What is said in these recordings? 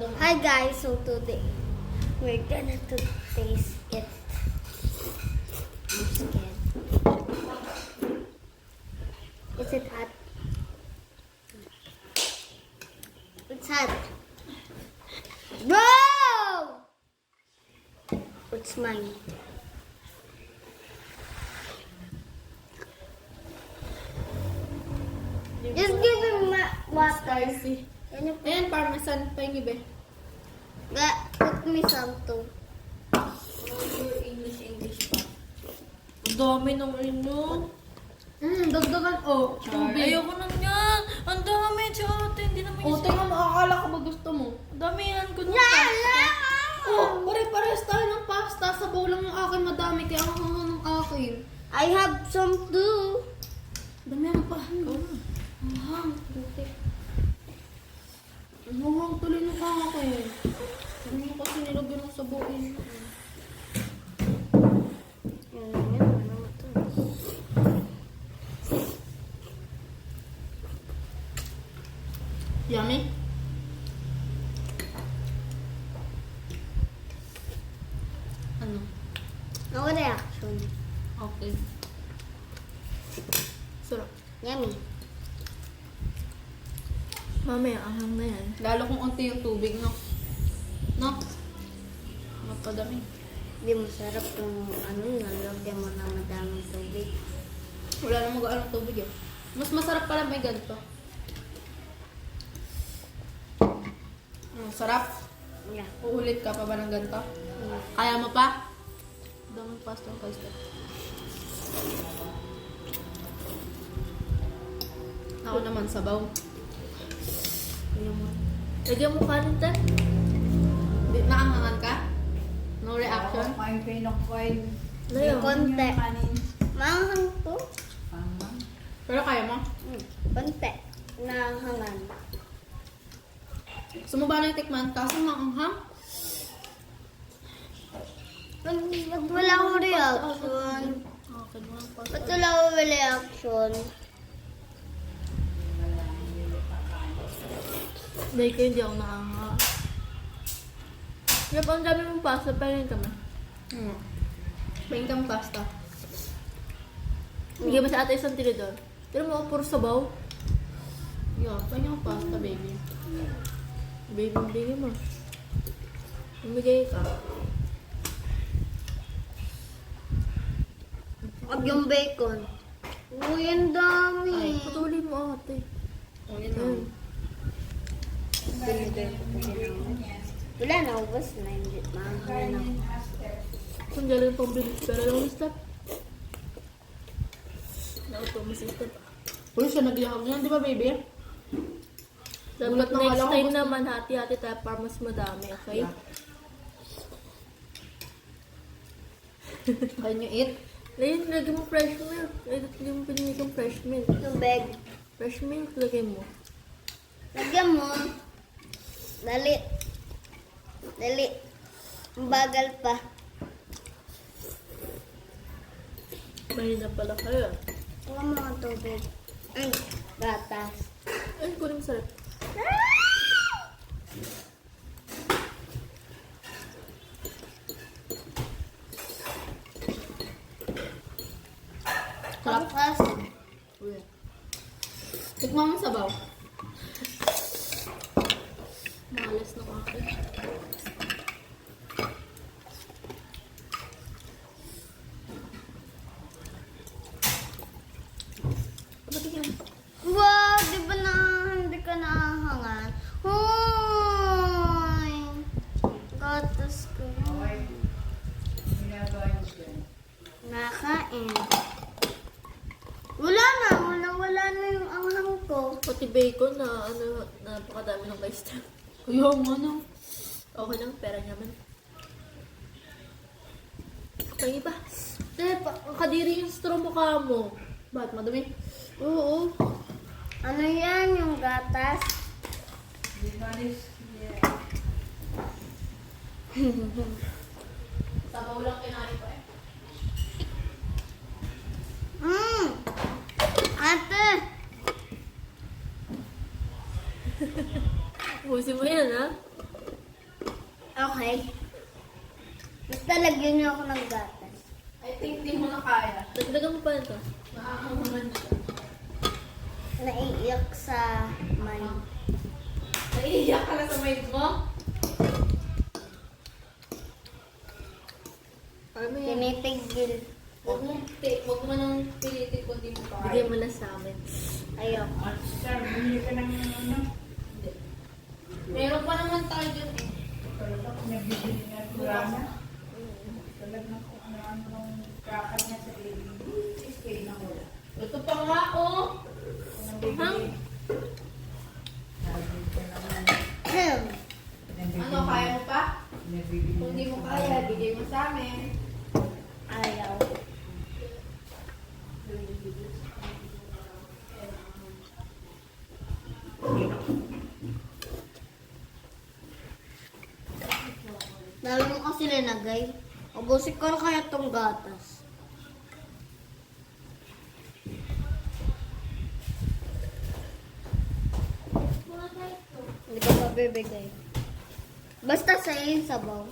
Hi guys, so today we're gonna to taste it. I'm scared. Is it hot? It's hot. Whoa! It's mine. Just give him water. Spicy. Can you Ayan, parmesan. Pahingi be. put me some too? English pa. Ang dami ng inyo. Dagdagan. Oh, tubig. Ayoko na yan. Ang dami, Chote. Hindi naman Oh, tingnan mo. Akala ko ba gusto mo? Ang dami yan. Good Oh, pare-pares tayo ng pasta. Sabaw lang yung akin. Madami. Kaya ang hangang ng akin. I have some too. Dami ano pa. Ang hang. Ang hang tuloy ng akin. Ano mo kasi nilagyan ng sabuin. Yummy? Ano? No reaction. Okay. Sarap. Yummy. Mamaya, ahang na yan. Lalo kung unti yung tubig, no? No? Mapadami. Hindi masarap kung nalagyan mo na madaming tubig. Wala namang gaano tubig eh. Mas masarap pala may ganito. Sarap. Yeah. Uulit ka pa ba ng ganito? Yeah. Kaya mo pa? Daming pasta ng pasta. Ako naman sabaw. Lagyan mo kanin tayo. Nakahangan ka? No reaction? Kumain kayo ng kumain. Layo. Konti. Kanin. Maanghang to? Pero kaya mo? Konti. Naanghangan. Sumaba na yung tikman. Kaso maanghang. Ba't wala akong reaction? Okay, mga pasta. Ba't wala akong reaction? Dahil ko hindi ako nakanga. Yap, ang dami mong pasta. Parin kami. Pahin kang pasta. Bigyan mo sa ate isang tinidor. Pero mo, puro sabaw. Yeah, pahin kang pasta, baby. Baby, bigyan mo. Umigay ka. Wag yung bacon. Uy, ang dami. Patuloy mo ate. O, yun na. Wala na, ubos na. Hindi maanghang na. Kung galing pang bilis, pero lang stop. Nauto mo si stop. Uy, siya nag-ihaw niyan, di ba, baby? Dapat Gulat na next kala ko time gusto- naman, hati-hati tayo para mas madami, okay? Can you eat? Ayun, lagyan mo fresh milk. Lagyan mo pinili kong fresh milk. Tubig. Fresh milk, lagyan mo. Lagyan mo. Dali. Dali. Ang bagal pa. Mahina pala kayo. Huwag mo ang tubig. Ay, gatas. Ay, kunin mo sarap. Sarap. Tapos, Tikman mo sabaw. Maalas na ako. Matigyan. wow, di ba na hindi ka nahangan? Hoy! Gatas ko. Nakain. Wala na. Wala na yung anghang ko. Pati bacon na, napakadami ng guys. Kuya mo na. Okay lang, pera naman. Pahingi pa. Ang kadiri yung straw mukha mo. Ba't madumi? Oo. Ano yan yung gatas? Sabaw lang kinain ko eh. Ate! Pusin mo yan, ha? Okay. Basta lagyan niyo ako ng gatas. I think di mo na kaya. Dagdagan mo pa ito. Nakakamangan siya. Naiiyak sa mind. Naiiyak ka na sa mind mo? Ano mo yan? Tinitigil. Huwag mo nang pilitin kung di mo kaya. Bigyan mo na sa amin. Ayoko. Sir, bumili ka ng ano? Meron pa naman tayo dyan eh. Talagang nagbibili nga wala na. Talagang kung ano-ano ng kakal niya sa baby. Stay na wala. Ito pa nga oh. Kung nabibili. Nabibili ka naman. Ano, kaya mo pa? Nabibili Kung di mo kaya, bigay mo sa amin. Ayaw. Dami mo kasi linagay. Ubusin ko na kaya tong gatas. Hindi ko mabibigay. Basta sa'yo yung sabaw.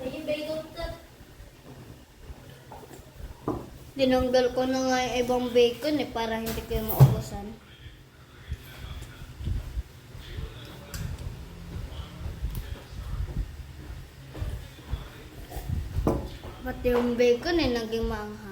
Yung bagel cut. Tinanggal ko na nga yung ibang bacon para hindi kayo maubusan. Pati yung bacon naging maanghang.